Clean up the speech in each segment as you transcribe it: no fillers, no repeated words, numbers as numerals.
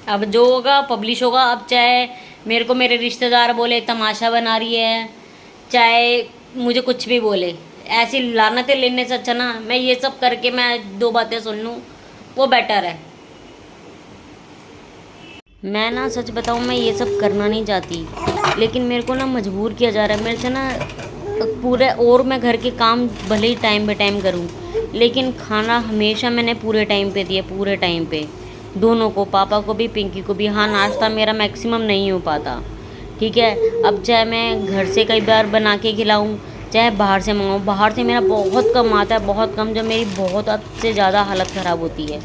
अब जो होगा पब्लिश होगा। अब चाहे मेरे को मेरे रिश्तेदार बोले तमाशा बना रही है, चाहे मुझे कुछ भी बोले, ऐसी लानतें लेने से अच्छा ना मैं ये सब करके मैं दो बातें सुन लूँ, वो बेटर है। मैं ना सच बताऊँ, मैं ये सब करना नहीं चाहती, लेकिन मेरे को ना मजबूर किया जा रहा है। मेरे से ना पूरे, और मैं घर के काम भले ही टाइम पे टाइम करूँ, लेकिन खाना हमेशा मैंने पूरे टाइम पे दिया, पूरे टाइम पे, दोनों को, पापा को भी, पिंकी को भी। हाँ, नाश्ता मेरा मैक्सिमम नहीं हो पाता, ठीक है। अब चाहे मैं घर से कई बार बना के खिलाऊँ, चाहे बाहर से मंगाऊँ। बाहर से मेरा बहुत कम आता है, बहुत कम, जब मेरी बहुत हद से ज़्यादा हालत ख़राब होती है,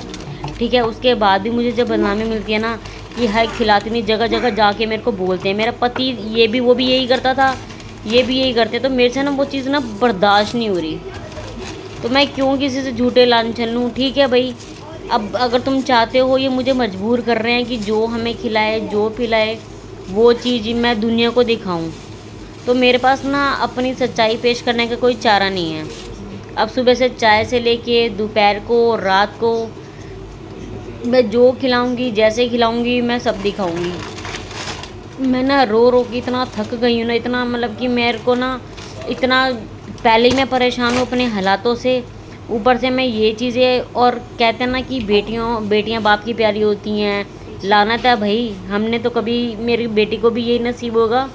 ठीक है। उसके बाद भी मुझे जब बदनामी मिलती है ना कि हाय खिलाती नहीं, जगह जगह जाके मेरे को बोलते हैं। मेरा पति ये भी, वो भी यही करता था, ये भी यही करते, तो मेरे से ना वो चीज़ ना बर्दाश्त नहीं हो रही। तो मैं क्यों किसी से झूठे लांछन लूँ, ठीक है भाई। अब अगर तुम चाहते हो, ये मुझे मजबूर कर रहे हैं कि जो हमें खिलाए, जो पिलाए, वो चीज़ मैं दुनिया को दिखाऊं, तो मेरे पास ना अपनी सच्चाई पेश करने का कोई चारा नहीं है। अब सुबह से चाय से लेके दोपहर को, रात को, मैं जो खिलाऊंगी, जैसे खिलाऊंगी, मैं सब दिखाऊंगी। मैं ना रो रो के इतना थक गई हूँ ना, इतना मतलब कि मेरे को ना इतना, पहले ही मैं परेशान हूँ अपने हालातों से, ऊपर से मैं ये चीज़ें। और कहते हैं ना कि बेटियां बाप की प्यारी होती हैं, लानत है भाई। हमने तो कभी, मेरी बेटी को भी यही नसीब होगा,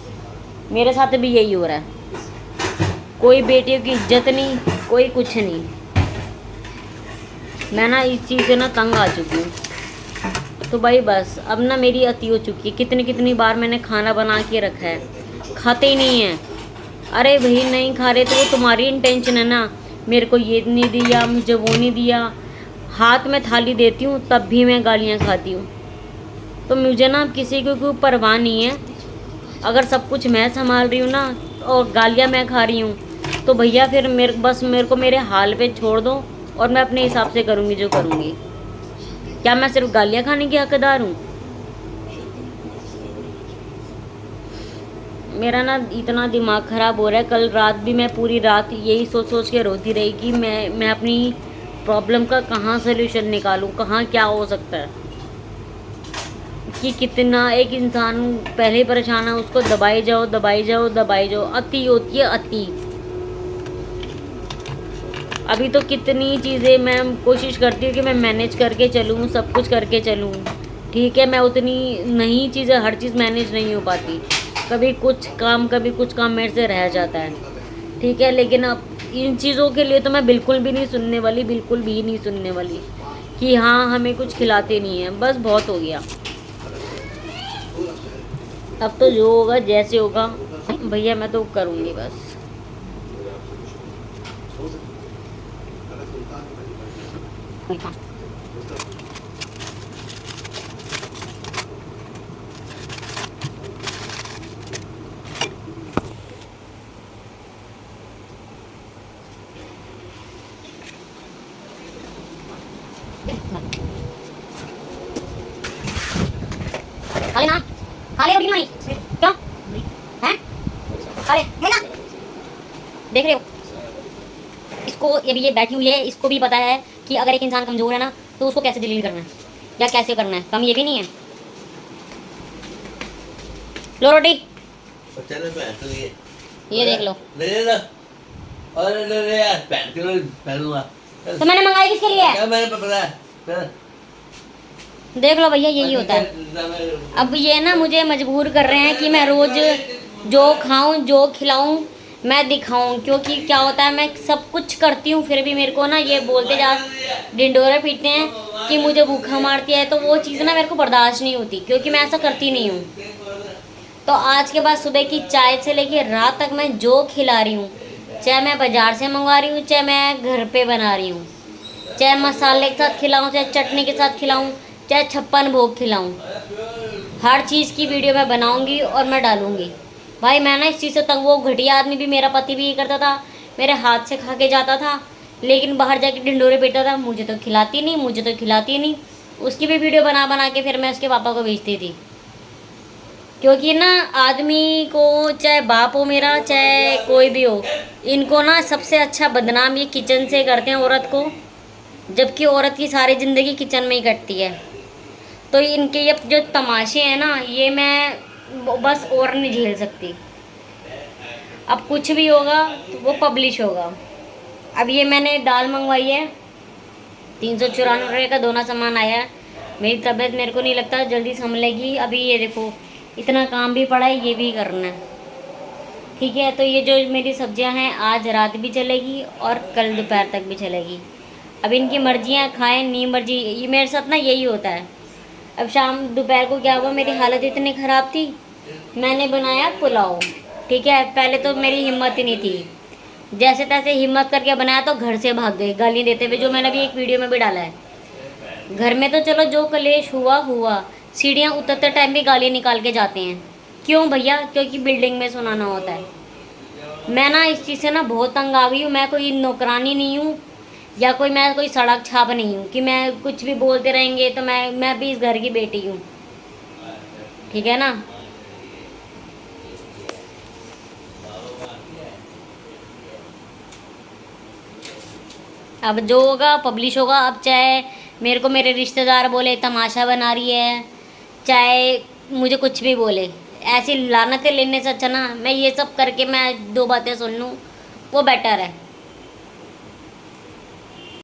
मेरे साथ भी यही हो रहा है। कोई बेटियों की इज्जत नहीं, कोई कुछ नहीं। मैं ना इस चीज़ से ना तंग आ चुकी हूँ। तो भाई बस अब ना मेरी अति हो चुकी है। कितनी कितनी बार मैंने खाना बना के रखा है, खाते ही नहीं है। अरे भाई नहीं खा रहे तो वो तुम्हारी इंटेंशन है ना, मेरे को ये नहीं दिया, मुझे वो नहीं दिया। हाथ में थाली देती हूँ तब भी मैं गालियाँ खाती हूँ। तो मुझे ना किसी की कोई परवाह नहीं है। अगर सब कुछ मैं संभाल रही हूँ ना, और गालियाँ मैं खा रही हूँ, तो भैया फिर मेरे को मेरे हाल पे छोड़ दो, और मैं अपने हिसाब से करूँगी जो करूँगी। क्या मैं सिर्फ गालियाँ खाने की हकदार हूँ? मेरा ना इतना दिमाग ख़राब हो रहा है। कल रात भी मैं पूरी रात यही सोच सोच के रोती रही कि मैं अपनी प्रॉब्लम का कहाँ सल्यूशन निकालूं, कहाँ क्या हो सकता है। कि कितना एक इंसान पहले परेशान है, उसको दबाई जाओ, दबाई जाओ, दबाई जाओ, अति होती है अति। अभी तो कितनी चीज़ें मैं कोशिश करती हूँ कि मैं मैनेज करके चलूँ, सब कुछ करके चलूँ, ठीक है। मैं उतनी नहीं, चीज़ें, हर चीज़ मैनेज नहीं हो पाती। कभी कुछ काम मेरे से रह जाता है, ठीक है। लेकिन अब इन चीज़ों के लिए तो मैं बिल्कुल भी नहीं सुनने वाली, बिल्कुल भी नहीं सुनने वाली कि हाँ हमें कुछ खिलाते नहीं हैं। बस बहुत हो गया। अब तो जो होगा जैसे होगा भैया, मैं तो करूँगी बस। खा लेना, खा ले, रोटी नहीं क्यों हैं? खा ले ना। देख रहे हो इसको, ये बैठी हुई है, इसको भी पता है कि अगर एक इंसान कमज़ोर है ना तो उसको कैसे जलील करना है या कैसे करना है। कम ये भी नहीं है। लो रोटी, ये देख लो। तो मैंने मंगाई किसके लिए? देख लो भैया, यही होता है। अब ये ना मुझे मजबूर कर रहे हैं कि मैं रोज़ जो खाऊं, जो खिलाऊं, मैं दिखाऊं। क्योंकि क्या होता है, मैं सब कुछ करती हूँ फिर भी मेरे को ना ये बोलते जा, डिंडोरे पीटते हैं कि मुझे भूखा मारती है। तो वो चीज़ ना मेरे को बर्दाश्त नहीं होती, क्योंकि मैं ऐसा करती नहीं हूँ। तो आज के बाद सुबह की चाय से लेके रात तक मैं जो खिला रही हूँ, चाहे मैं बाज़ार से मंगवा रही हूँ, चाहे मैं घर पे बना रही हूँ, चाहे मसाले के साथ खिलाऊँ, चाहे चटनी के साथ खिलाऊँ, चाहे 56 भोग खिलाऊँ, हर चीज़ की वीडियो मैं बनाऊँगी और मैं डालूँगी। भाई मैं ना इस चीज़ से तंग, वो घटिया आदमी भी, मेरा पति भी ये करता था, मेरे हाथ से खा के जाता था, लेकिन बाहर जाके ढिंडोरे पीटता था, मुझे तो खिलाती नहीं, मुझे तो खिलाती नहीं। उसकी भी वीडियो बना बना के फिर मैं उसके पापा को भेजती थी। क्योंकि ना आदमी को, चाहे बाप हो मेरा, चाहे कोई भी हो, इनको ना सबसे अच्छा बदनाम ये किचन से करते हैं औरत को, जबकि औरत की सारी ज़िंदगी किचन में ही कटती है। तो इनके ये जो तमाशे हैं ना, ये मैं बस और नहीं झेल सकती। अब कुछ भी होगा तो वो पब्लिश होगा। अब ये मैंने दाल मंगवाई है, 394 का दोना सामान आया है। मेरी तबीयत मेरे को नहीं लगता जल्दी संभलेगी। अभी ये देखो इतना काम भी पड़ा है, ये भी करना है, ठीक है। तो ये जो मेरी सब्जियां हैं आज रात भी चलेगी और कल दोपहर तक भी चलेगी। अब इनकी मर्जियां खाएं नहीं मर्जी, ये मेरे साथ ना यही होता है। अब शाम दोपहर को क्या हुआ, मेरी हालत इतनी ख़राब थी, मैंने बनाया पुलाव, ठीक है। पहले तो मेरी हिम्मत ही नहीं थी, जैसे तैसे हिम्मत करके बनाया तो घर से भाग गए गाली देते हुए, जो मैंने अभी एक वीडियो में भी डाला है। घर में तो चलो जो कलेश हुआ हुआ, सीढ़ियाँ उतरते टाइम भी गाली निकाल के जाते हैं। क्यों भैया? क्योंकि बिल्डिंग में सुनाना होता है। मैं ना इस चीज़ से ना बहुत तंग आ गई हूँ। मैं कोई नौकरानी नहीं हूँ या मैं कोई सड़क छाप नहीं हूँ कि मैं कुछ भी बोलते रहेंगे तो मैं भी इस घर की बेटी हूँ, ठीक है ना। अब जो होगा पब्लिश होगा। अब चाहे मेरे को मेरे रिश्तेदार बोले तमाशा बना रही है, चाहे मुझे कुछ भी बोले, ऐसी लानतें लेने से अच्छा ना मैं ये सब करके मैं 2 बातें सुन लूँ, वो बेटर है।